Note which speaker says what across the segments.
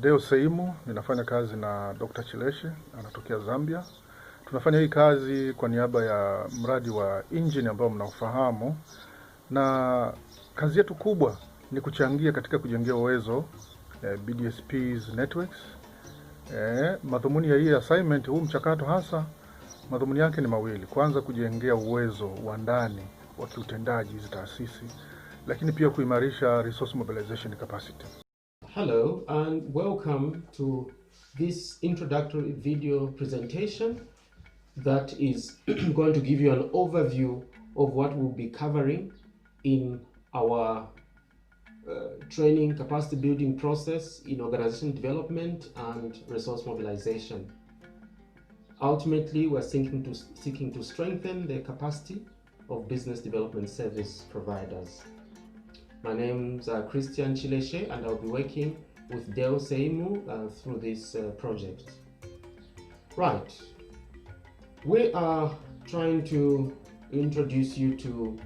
Speaker 1: Deo Seimu, ninafanya kazi na Dr. Chileshe, anatokea Zambia. Tunafanya hii kazi kwa niaba ya mradi wa engine ambao mnaofahamu, na kazi yetu kubwa ni kuchangia katika kujengea uwezo BDSP's networks. Madhumuni ya hii assignment, huu mchakato hasa, madhumuni yake ni mawili. Kwanza, kujengea uwezo wa ndani wa kiutendaji hizi taasisi, lakini pia kuimarisha resource mobilization capacity.
Speaker 2: Hello and welcome to this introductory video presentation that is going to give you an overview of what we'll be covering in our training capacity building process in organization development and resource mobilization. Ultimately, we're seeking to strengthen the capacity of business development service providers. My name's Christian Chileshe, and I'll be working with Deo Seimu through this project. Right, we are trying to introduce you to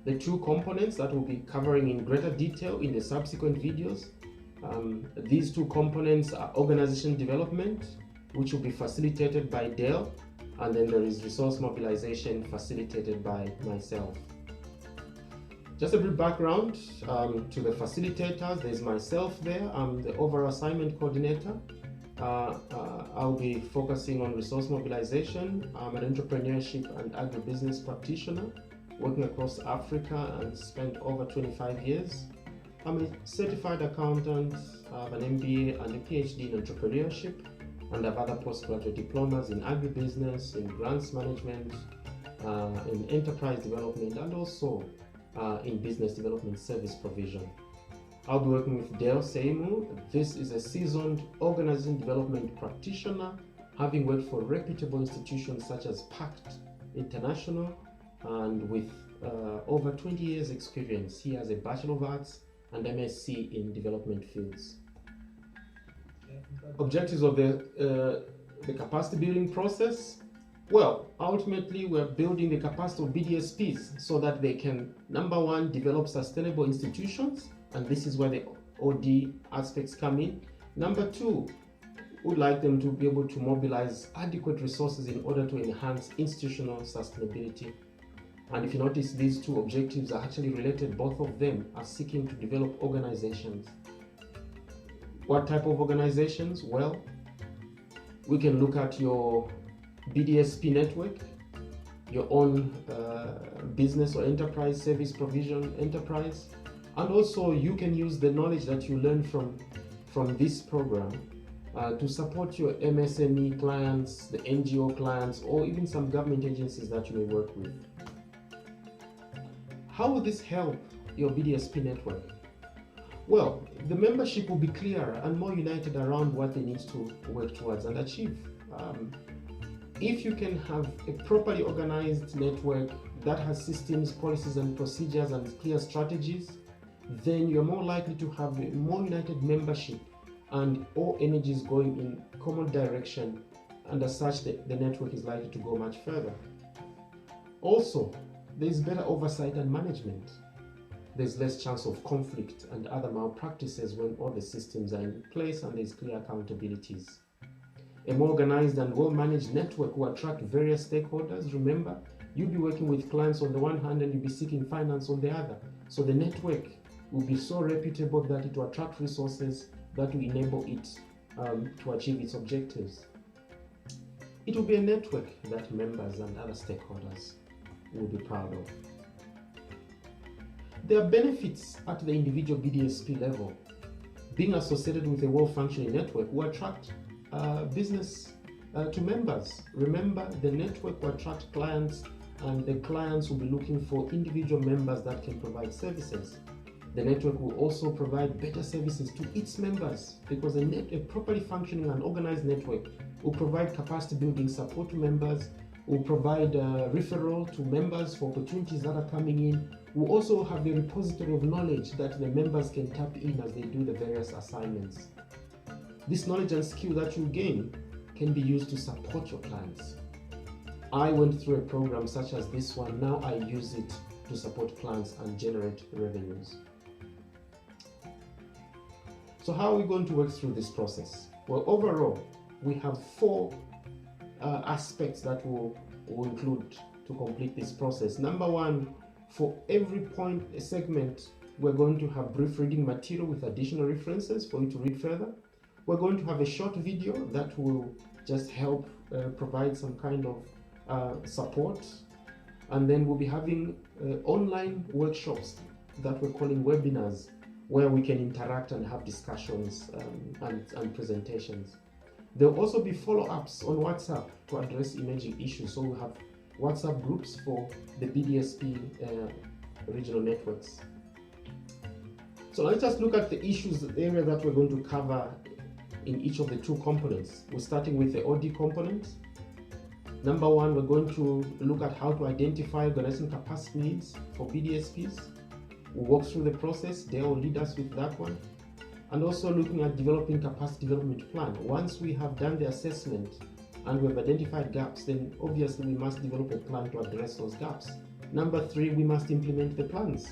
Speaker 2: the two components that we'll be covering in greater detail in the subsequent videos. These two components are organization development, which will be facilitated by Deo, and then there is resource mobilization facilitated by myself. Just a brief background to the facilitators. There's myself there. I'm the overall assignment coordinator. I'll be focusing on resource mobilization. I'm an entrepreneurship and agribusiness practitioner working across Africa and spent over 25 years. I'm a certified accountant, I have an MBA and a PhD in entrepreneurship, and I have other postgraduate diplomas in agribusiness, in grants management, in enterprise development, and also in business development service provision. I'll be working with Deo Seimu. This is a seasoned organization development practitioner, having worked for reputable institutions such as PACT International, and with over 20 years experience. He has a Bachelor of Arts and MSc in development fields. Objectives of the capacity building process. Well, ultimately, we're building the capacity of BDSPs so that they can, number one, develop sustainable institutions, and this is where the OD aspects come in. Number two, we'd like them to be able to mobilize adequate resources in order to enhance institutional sustainability. And if you notice, these two objectives are actually related. Both of them are seeking to develop organizations. What type of organizations? Well, we can look at your BDSP network, your own business or enterprise service provision enterprise, and also you can use the knowledge that you learn from this program to support your MSME clients, the NGO clients, or even some government agencies that you may work with. How will this help your BDSP network? Well, the membership will be clearer and more united around what they need to work towards and achieve. If you can have a properly organized network that has systems, policies, and procedures and clear strategies, then you're more likely to have a more united membership and all energies going in common direction, and as such the network is likely to go much further. Also, there's better oversight and management. There's less chance of conflict and other malpractices when all the systems are in place and there's clear accountabilities. A more organized and well-managed network will attract various stakeholders. Remember, you'll be working with clients on the one hand and you'll be seeking finance on the other. So the network will be so reputable that it will attract resources that will enable it to achieve its objectives. It will be a network that members and other stakeholders will be proud of. There are benefits at the individual BDSP level. Being associated with a well-functioning network will attract business to members. Remember, the network will attract clients, and the clients will be looking for individual members that can provide services. The network will also provide better services to its members, because a properly functioning and organized network will provide capacity building support to members, will provide referral to members for opportunities that are coming in. We'll also have a repository of knowledge that the members can tap in as they do the various assignments. This knowledge and skill that you gain can be used to support your clients. I went through a program such as this one. Now I use it to support clients and generate revenues. So how are we going to work through this process? Well, overall, we have 4 aspects that we'll include to complete this process. Number 1, for every point, a segment, we're going to have brief reading material with additional references for you to read further. We're going to have a short video that will just help provide some kind of support. And then we'll be having online workshops that we're calling webinars, where we can interact and have discussions and presentations. There will also be follow-ups on WhatsApp to address emerging issues. So we'll have WhatsApp groups for the BDSP regional networks. So let's just look at the issues, the area that we're going to cover in each of the 2 components. We're starting with the OD component. Number 1, we're going to look at how to identify organization capacity needs for BDSPs. We'll walk through the process. They will lead us with that one. And also looking at developing capacity development plan. Once we have done the assessment and we've identified gaps, then obviously we must develop a plan to address those gaps. Number 3, we must implement the plans.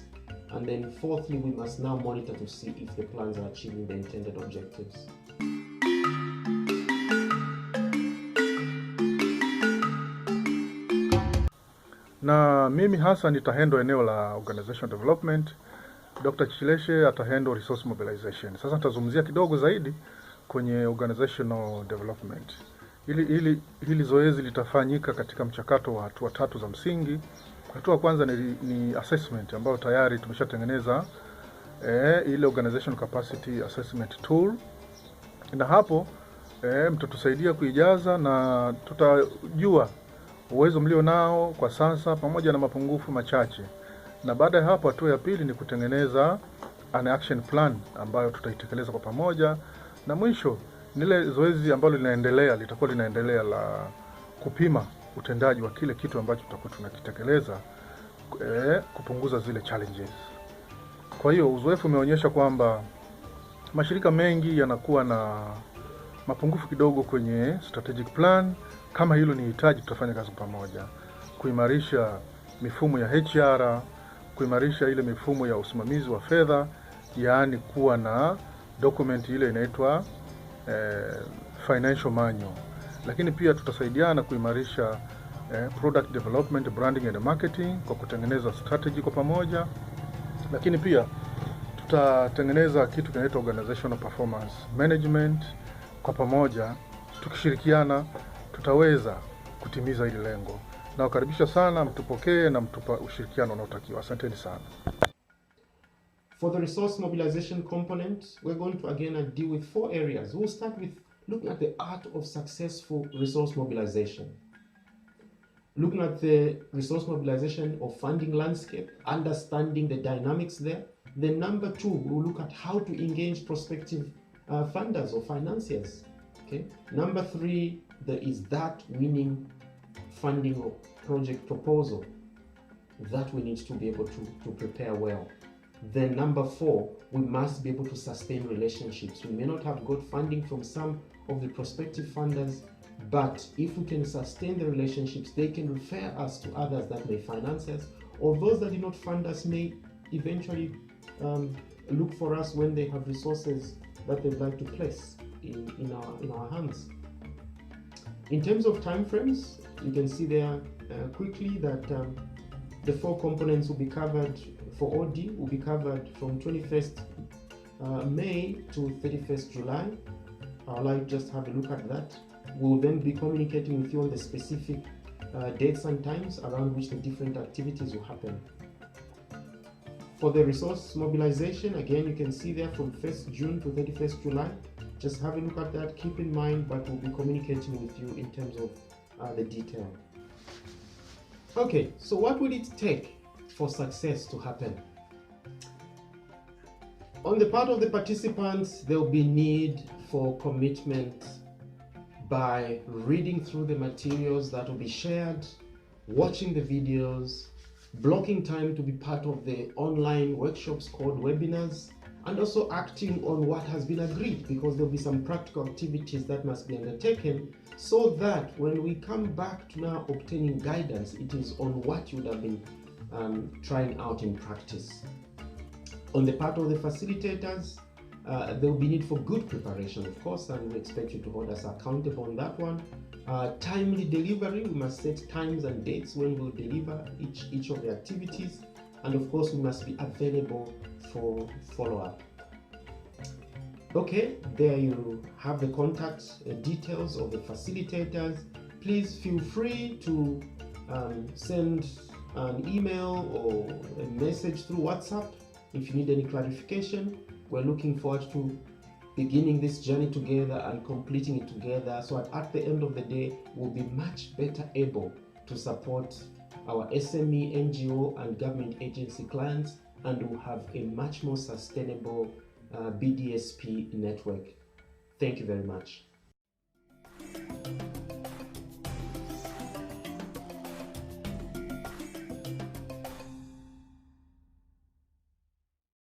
Speaker 2: And then fourthly, we must now monitor to see if the plans are achieving the intended objectives.
Speaker 1: Na mimi hasa nitahandle eneo la organizational development, Dr. Chileshe atahandle resource mobilization. Sasa nitazungumzia kidogo zaidi kwenye organizational development. Hili zoezi litafanyika katika mchakato wa hatua 3 za msingi. Hatua kwanza ni assessment ambayo tayari tumeshatengeneza ile organizational capacity assessment tool. Na hapo mtatusaidia kuijaza na tutajua uwezo mlio nao kwa sasa pamoja na mapungufu machache. Na baada ya hapo, hatua ya pili ni kutengeneza an action plan ambayo tutaitekeleza kwa pamoja. Na mwisho nile zoezi ambalo litakuwa linaendelea la kupima utendaji wa kile kitu ambacho tutakuwa tunakitekeleza, kupunguza zile challenges. Kwa hiyo uzoefu umeonyesha kwamba mashirika mengi yanakuwa na mapungufu kidogo kwenye strategic plan. Kama hilo ni hitaji, tutafanya kazi pamoja kuimarisha mifumo ya HR, kuimarisha ile mifumo ya usimamizi wa fedha, yaani kuwa na document ile inaitwa financial manual. Lakini pia tutasaidiana kuimarisha product development, branding and marketing kwa kutengeneza strategy kwa pamoja. Lakini pia tutatengeneza kitu kinaitwa organizational performance management kwa pamoja. Tukishirikiana tutaweza kutimiza hili lengo. Nawakaribisha sana, mtupokee na mtupa ushirikiano unaotakiwa. Asanteni sana.
Speaker 2: For the resource mobilization component, we're going to again deal with 4 areas. We'll start with looking at the art of successful resource mobilization. Looking at the resource mobilization or funding landscape, understanding the dynamics there. Then number 2, we'll look at how to engage prospective funders or financiers. Okay. Number 3, there is that winning funding or project proposal that we need to be able to prepare well. Then number 4, we must be able to sustain relationships. We may not have got funding from some of the prospective funders, but if we can sustain the relationships, they can refer us to others that may finance us, or those that did not fund us may eventually look for us when they have resources that they'd like to place in our hands. In terms of timeframes, you can see there quickly that the 4 components will be covered. For OD will be covered from 21st May to 31st July. I'll like to just have a look at that. We'll then be communicating with you on the specific dates and times around which the different activities will happen. For the resource mobilization, again, you can see there from 1st June to 31st July. Just have a look at that, keep in mind, but we'll be communicating with you in terms of the detail. Okay, so what will it take for success to happen? On the part of the participants, there will be need for commitment by reading through the materials that will be shared, watching the videos, blocking time to be part of the online workshops called webinars, and also acting on what has been agreed, because there'll be some practical activities that must be undertaken so that when we come back to now obtaining guidance, it is on what you would have been trying out in practice. On the part of the facilitators, there will be need for good preparation, of course, and we expect you to hold us accountable on that one. Timely delivery, we must set times and dates when we'll deliver each of the activities, and of course we must be available for follow-up. Okay, there you have the contact details of the facilitators. Please feel free to send an email or a message through WhatsApp if you need any clarification. We're looking forward to beginning this journey together and completing it together, so at the end of the day we'll be much better able to support our SME, NGO and government agency clients, and we'll have a much more sustainable BDSP network. Thank you very much.